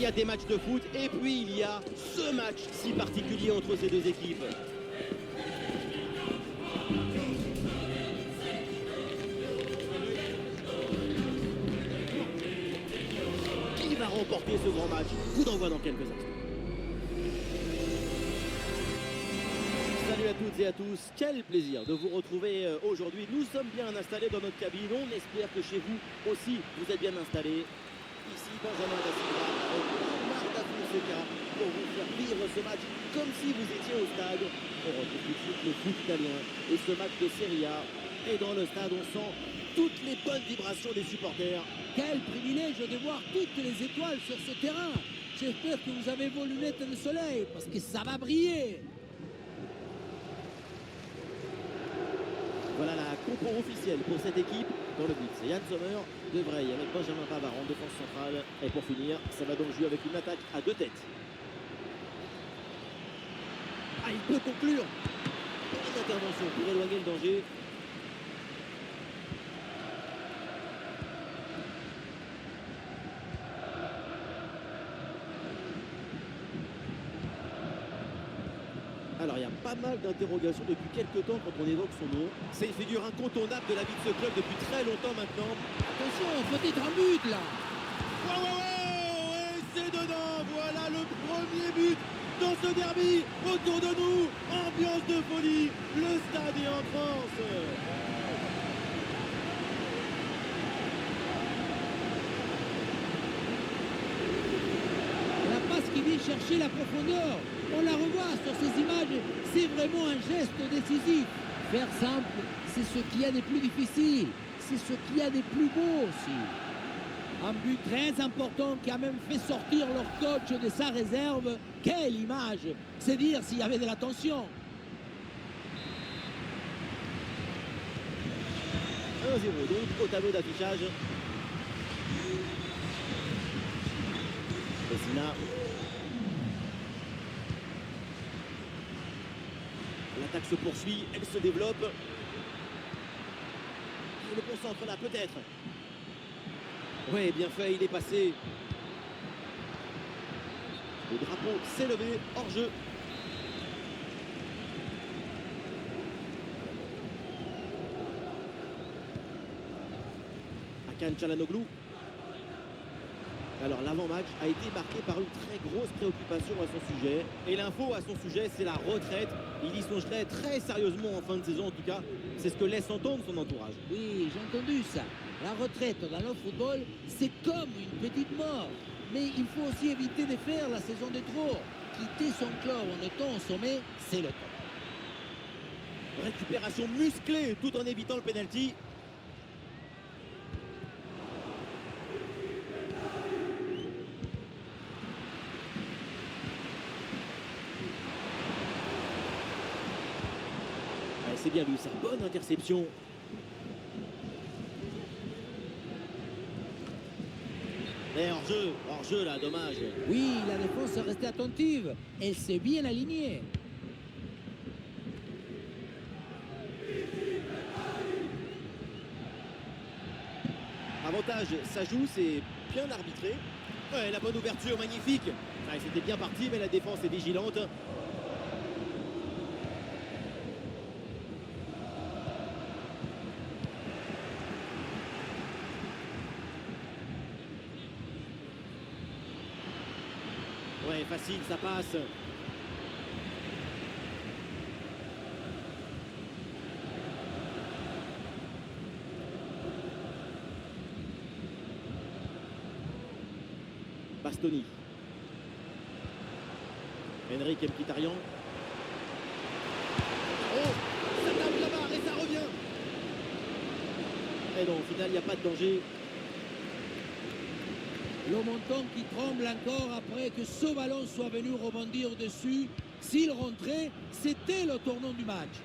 y a des matchs de foot et puis il y a ce match si particulier entre ces deux équipes. Qui va remporter ce grand match? Coup d'envoi dans quelques instants. Salut à toutes et à tous, quel plaisir de vous retrouver aujourd'hui. Nous sommes bien installés dans notre cabine, on espère que chez vous aussi vous êtes bien installés. Ici Benjamin Da Silva, Marc Fonseca, pour vous faire vivre ce match comme si vous étiez au stade. On retrouve tout de suite le foot italien et ce match de Serie A. Et dans le stade, on sent toutes les bonnes vibrations des supporters. Quel privilège de voir toutes les étoiles sur ce terrain. J'espère que vous avez vos lunettes de soleil parce que ça va briller. Voilà la compo officielle pour cette équipe. Dans le but, c'est Yann Sommer, De Vrij avec Benjamin Pavard en défense centrale. Et pour finir, ça va donc jouer avec une attaque à 2 têtes. Ah, il peut conclure. Bonne intervention pour éloigner le danger. Alors il y a pas mal d'interrogations depuis quelques temps quand on évoque son nom. C'est une figure incontournable de la vie de ce club depuis très longtemps maintenant. Attention, peut-être un but là. Ouais, c'est dedans. Voilà le premier but dans ce derby. Autour de nous, ambiance de folie. Le stade est en transe. La passe qui vient chercher la profondeur. On la revoit sur ces images, c'est vraiment un geste décisif. Faire simple, c'est ce qu'il y a de plus difficile, c'est ce qu'il y a de plus beau aussi. Un but très important qui a même fait sortir leur coach de sa réserve. Quelle image! C'est dire s'il y avait de la tension. 1-0 donc au tableau d'affichage. Pessina. L'attaque se poursuit, elle se développe. Il le concentre là, peut-être. Oui, bien fait, il est passé. Le drapeau s'est levé, hors jeu. Hakan Çalhanoğlu. Alors l'avant-match a été marqué par une très grosse préoccupation à son sujet. Et l'info à son sujet, c'est la retraite. Il y songerait très sérieusement en fin de saison en tout cas. C'est ce que laisse entendre son entourage. Oui, j'ai entendu ça. La retraite dans le football, c'est comme une petite mort. Mais il faut aussi éviter de faire la saison de trop. Quitter son club en étant au sommet, c'est le temps. Récupération musclée tout en évitant le pénalty. C'est bien lui, sa bonne interception. Et hors-jeu là, dommage. Oui, la défense est restée attentive. Elle s'est bien alignée. Avantage, ça joue, c'est bien arbitré. Ouais, la bonne ouverture, magnifique. Ouais, c'était bien parti, mais la défense est vigilante. Ouais, facile, ça passe. Bastoni. Henrik Mkhitaryan. Oh, ça tape la barre et ça revient. Et non, au final, il n'y a pas de danger. Le montant qui tremble encore après que ce ballon soit venu rebondir dessus. S'il rentrait, c'était le tournant du match.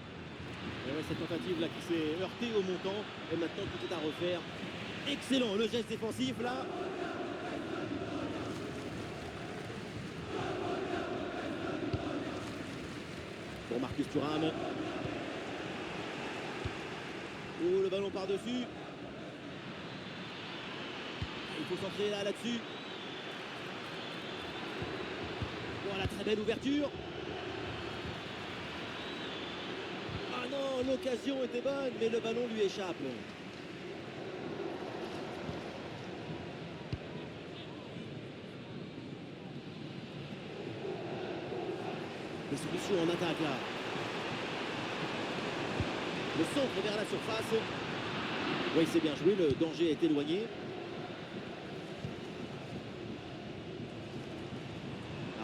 Et ouais, cette tentative là qui s'est heurtée au montant. Et maintenant, tout est à refaire. Excellent, le geste défensif là. Pour Marcus Thuram. Oh, le ballon par-dessus. Il faut centrer là-dessus. très belle ouverture. Ah non, l'occasion était bonne, mais le ballon lui échappe. Des solutions en attaque là. Le centre vers la surface. Oui, c'est bien joué, le danger est éloigné.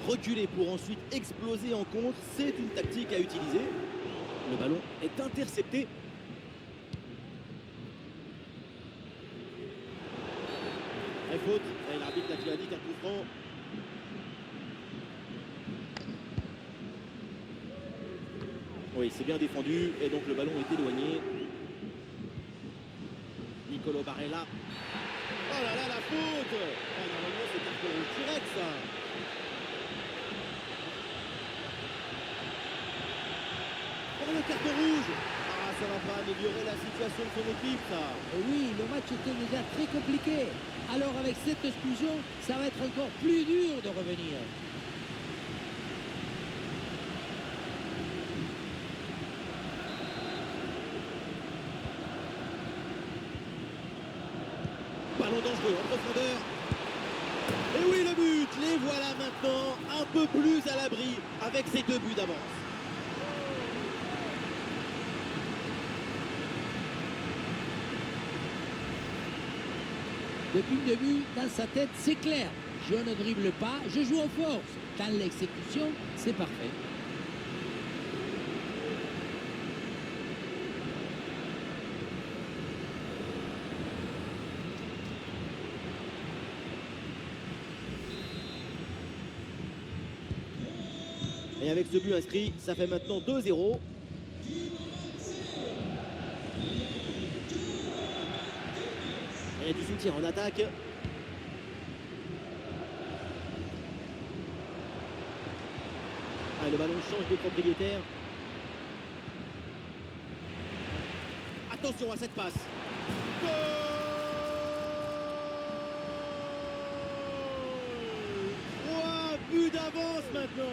Reculer pour ensuite exploser en contre, c'est une tactique à utiliser. Le ballon est intercepté. Très faute. Et l'arbitre a dit qu'un coup franc. Oui, c'est bien défendu et donc le ballon est éloigné. Nicolo Barella. Oh là là, la faute! Oh, normalement, c'est carton rouge direct, ça. Oh, le carton rouge! Ah, ça va pas améliorer la situation de son équipe, ça. Et oui, le match était déjà très compliqué. Alors avec cette expulsion, ça va être encore plus dur de revenir. Ballon dangereux en profondeur. Et oui, le but. Les voilà maintenant un peu plus à l'abri avec ces 2 buts d'avance. Depuis le début, dans sa tête, c'est clair. Je ne dribble pas, je joue en force. Dans l'exécution, c'est parfait. Et avec ce but inscrit, ça fait maintenant 2-0. Il y a du soutien en attaque. Ah, le ballon change de propriétaire. Attention à cette passe. Goal! 3 buts d'avance maintenant.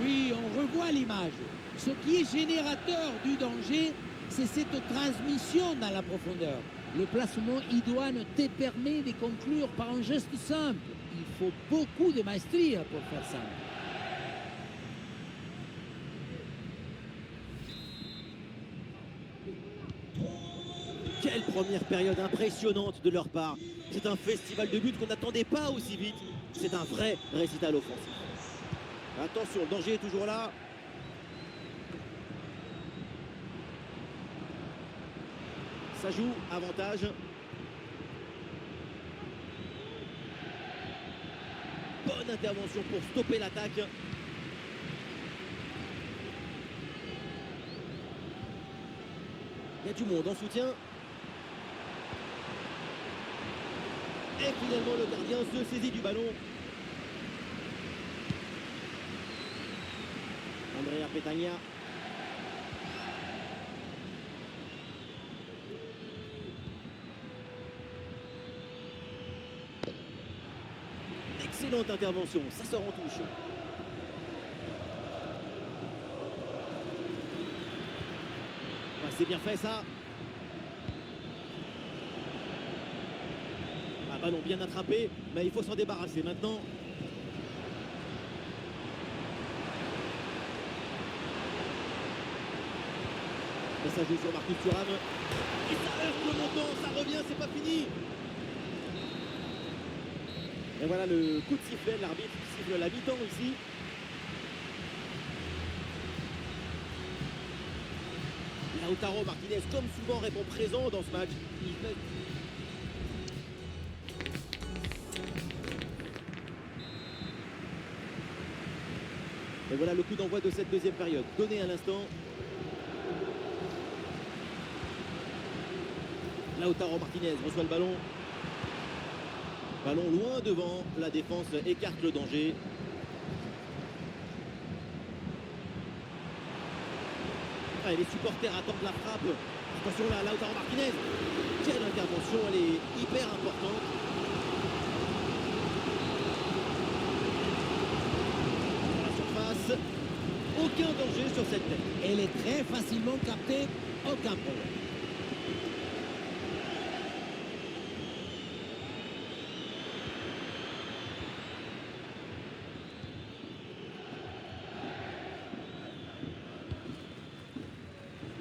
Oui, on revoit l'image. Ce qui est générateur du danger, c'est cette transmission dans la profondeur. Le placement idoine te permet de conclure par un geste simple. Il faut beaucoup de maestria pour faire ça. Quelle première période impressionnante de leur part. C'est un festival de buts qu'on n'attendait pas aussi vite. C'est un vrai récital offensif. Attention, le danger est toujours là. Ça joue, avantage. Bonne intervention pour stopper l'attaque. Il y a du monde en soutien. Et finalement, le gardien se saisit du ballon. Andrea Petagna. Excellente intervention, ça sort en touche. Ah, c'est bien fait ça. Ah, ballon bien attrapé, mais il faut s'en débarrasser maintenant. Et ça joue sur Marcus Thuram. Et ça heurte le montant, ça revient, c'est pas fini. Et voilà le coup de sifflet, l'arbitre qui siffle la mi-temps ici. Lautaro Martinez, comme souvent, répond présent dans ce match. Et voilà le coup d'envoi de cette deuxième période, donné à l'instant. Lautaro Martinez reçoit le ballon. Ballon loin devant, la défense écarte le danger. Allez, les supporters attendent la frappe. Attention là, Lautaro Martinez. Quelle intervention, elle est hyper importante. Dans la surface, aucun danger sur cette tête. Elle est très facilement captée, aucun problème.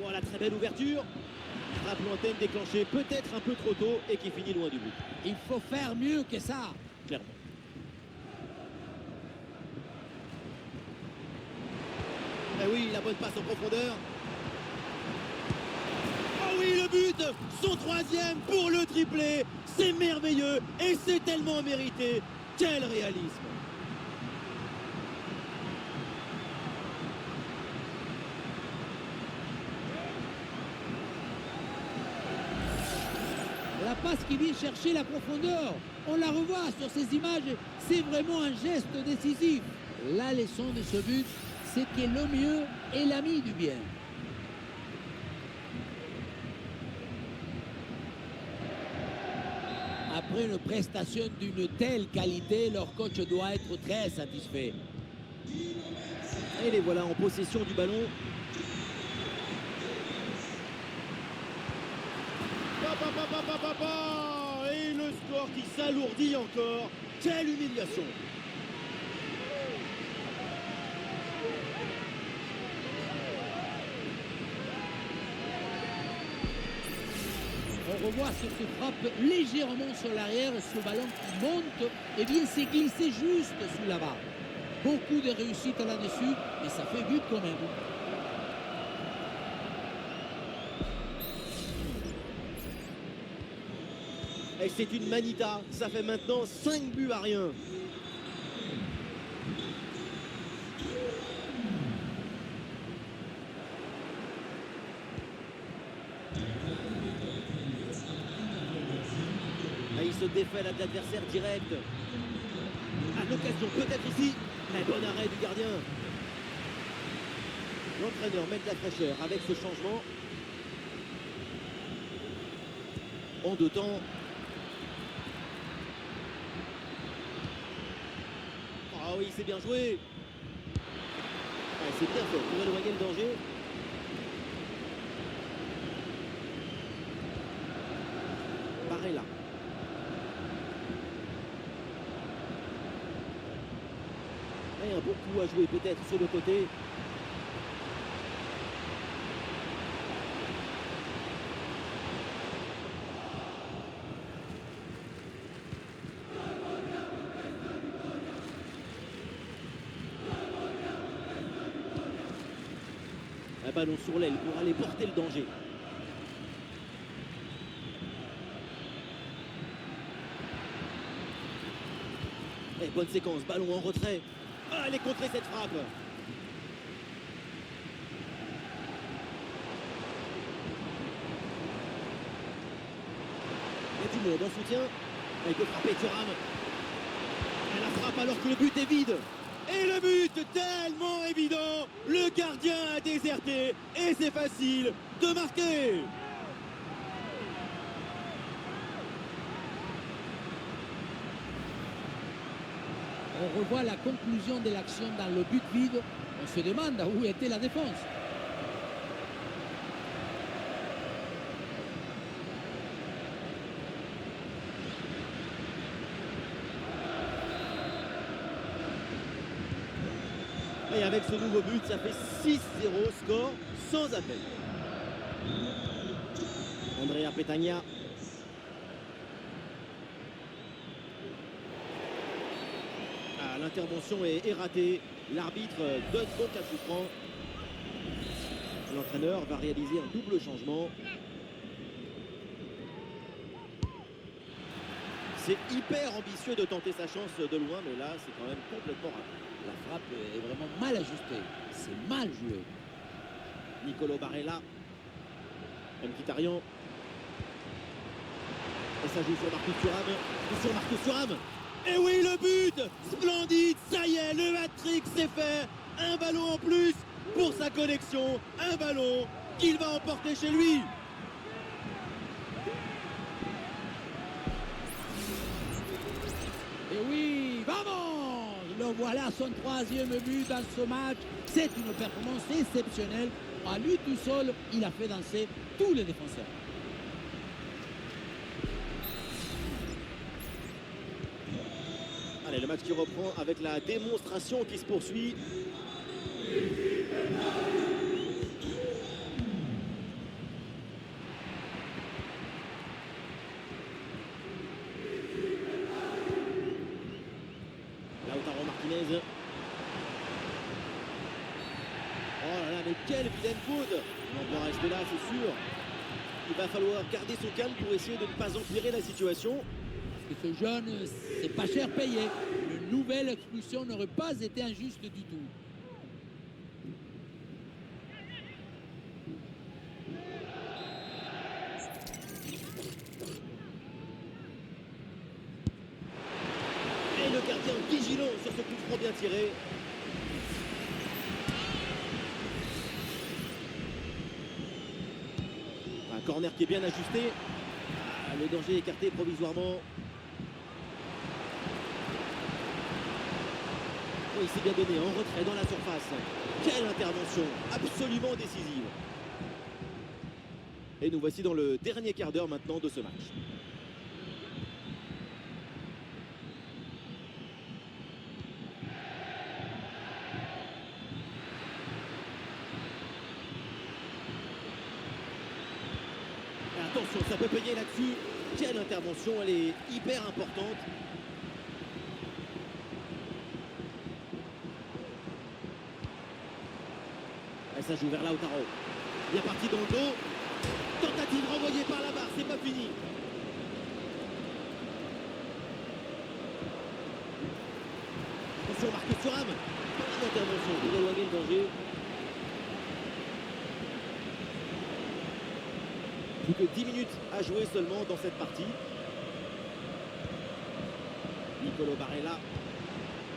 Voilà, très belle ouverture. Frappe lointaine déclenchée peut-être un peu trop tôt et qui finit loin du but. Il faut faire mieux que ça. Clairement. Eh oui, la bonne passe en profondeur. Oh oui, le but, son troisième pour le triplé. C'est merveilleux et c'est tellement mérité. Quel réalisme. La passe qui vient chercher la profondeur, on la revoit sur ces images, c'est vraiment un geste décisif. La leçon de ce but, c'est que le mieux est l'ami du bien. Après une prestation d'une telle qualité, leur coach doit être très satisfait. Et les voilà en possession du ballon. Et le score qui s'alourdit encore. Quelle humiliation. On revoit sur ce frappe légèrement sur l'arrière, ce ballon qui monte et bien s'est glissé juste sous la barre. Beaucoup de réussite là-dessus, mais ça fait but quand même. Et c'est une manita. Ça fait maintenant 5 buts à rien. Et il se défait de l'adversaire direct. À l'occasion, peut-être ici. Un bon arrêt du gardien. L'entraîneur met de la fraîcheur avec ce changement. En 2 temps. Ah oui, c'est bien joué. Ah, c'est bien fait pour éloigner le danger. Barella. Et un bon coup à jouer peut-être sur le côté. Un ballon sur l'aile pour aller porter le danger. Et bonne séquence, ballon en retrait. Ah, elle est contrée cette frappe. Il y a du monde en soutien. Elle peut frapper Thuram. Elle la frappe alors que le but est vide. Et le but tellement évident. Le gardien a déserté. Et c'est facile de marquer. On revoit la conclusion de l'action dans le but vide. On se demande où était la défense. Et avec ce nouveau but, ça fait 6-0, score sans appel. Andrea Petagna. Ah, l'intervention est ratée. L'arbitre donne donc un coup franc. L'entraîneur va réaliser un double changement. C'est hyper ambitieux de tenter sa chance de loin, mais là, c'est quand même complètement raté. La frappe est vraiment mal ajustée. C'est mal joué. Nicolo Barella. Mkhitaryan. Et ça joue sur Marcus Thuram. Et sur Marcus Thuram. Et oui, le but! Splendide! Ça y est, le hat-trick c'est fait! Un ballon en plus pour sa connexion. Un ballon qu'il va emporter chez lui. Et oui, vamos! Le voilà, son troisième but dans ce match. C'est une performance exceptionnelle. À lui tout seul, il a fait danser tous les défenseurs. Allez, le match qui reprend avec la démonstration qui se poursuit. Lautaro Martinez. Oh là là, mais quelle vilaine faute! On va rester là, c'est sûr. Il va falloir garder son calme pour essayer de ne pas empirer la situation. Parce que ce jeune, c'est pas cher payé. Une nouvelle expulsion n'aurait pas été injuste du tout. Et le gardien vigilant sur ce coup franc bien tiré. Un corner qui est bien ajusté. Ah, le danger écarté provisoirement. Oh, il s'est bien donné en retrait dans la surface. Quelle intervention absolument décisive. Et nous voici dans le dernier quart d'heure maintenant de ce match. Attention, ça peut payer là-dessus. Quelle intervention, elle est hyper importante. Et ça joue vers Lautaro. Bien parti dans le dos. Tentative renvoyée par la barre, c'est pas fini. Attention, Marcus Thuram. Bonne intervention pour éloigner le danger. Plus que 10 minutes à jouer seulement dans cette partie. Nicolo Barella.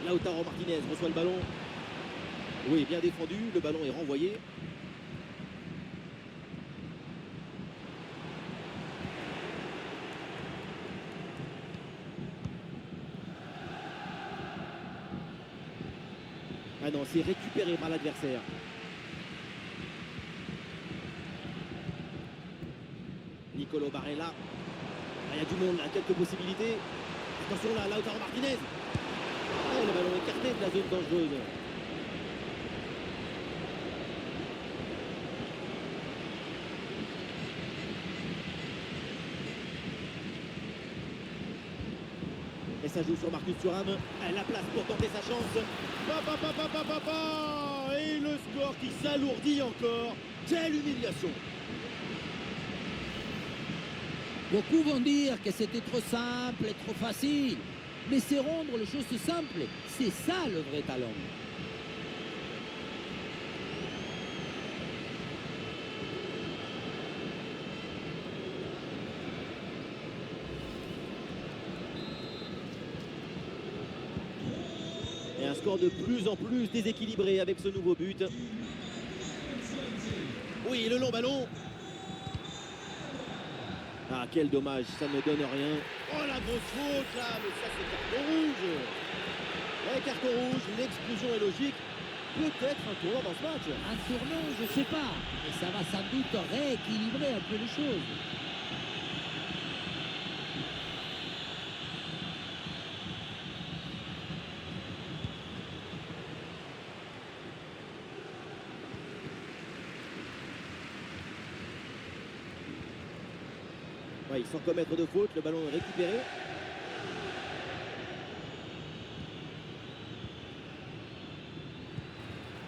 Lautaro Martinez reçoit le ballon. Oui, bien défendu. Le ballon est renvoyé. Ah non, c'est récupéré par l'adversaire. Nicolo Barella. Ah, il y a du monde là, quelques possibilités. Attention là, Lautaro Martinez. Ah, le ballon écarté de la zone dangereuse. Et ça joue sur Marcus Thuram. La place pour tenter sa chance. Et le score qui s'alourdit encore. Quelle humiliation! Beaucoup vont dire que c'était trop simple et trop facile. Mais c'est rendre les choses simples. C'est ça le vrai talent. Et un score de plus en plus déséquilibré avec ce nouveau but. Oui, le long ballon. Ah, quel dommage, ça ne donne rien. Oh, la grosse faute, là, mais ça, c'est carton rouge. Et carton rouge, l'exclusion est logique. Peut-être un tournant dans ce match. Un tournant, je ne sais pas. Mais ça va sans doute rééquilibrer un peu les choses. Ouais, sans commettre de faute, le ballon est récupéré.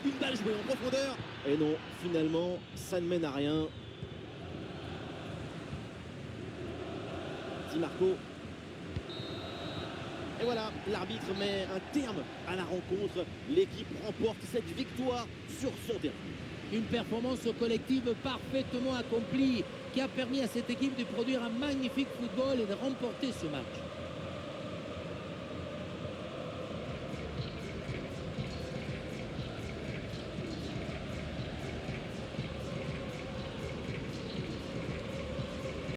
Une balle jouée en profondeur. Et non, finalement, ça ne mène à rien. Di Marco. Et voilà, l'arbitre met un terme à la rencontre. L'équipe remporte cette victoire sur son terrain. Une performance collective parfaitement accomplie qui a permis à cette équipe de produire un magnifique football et de remporter ce match.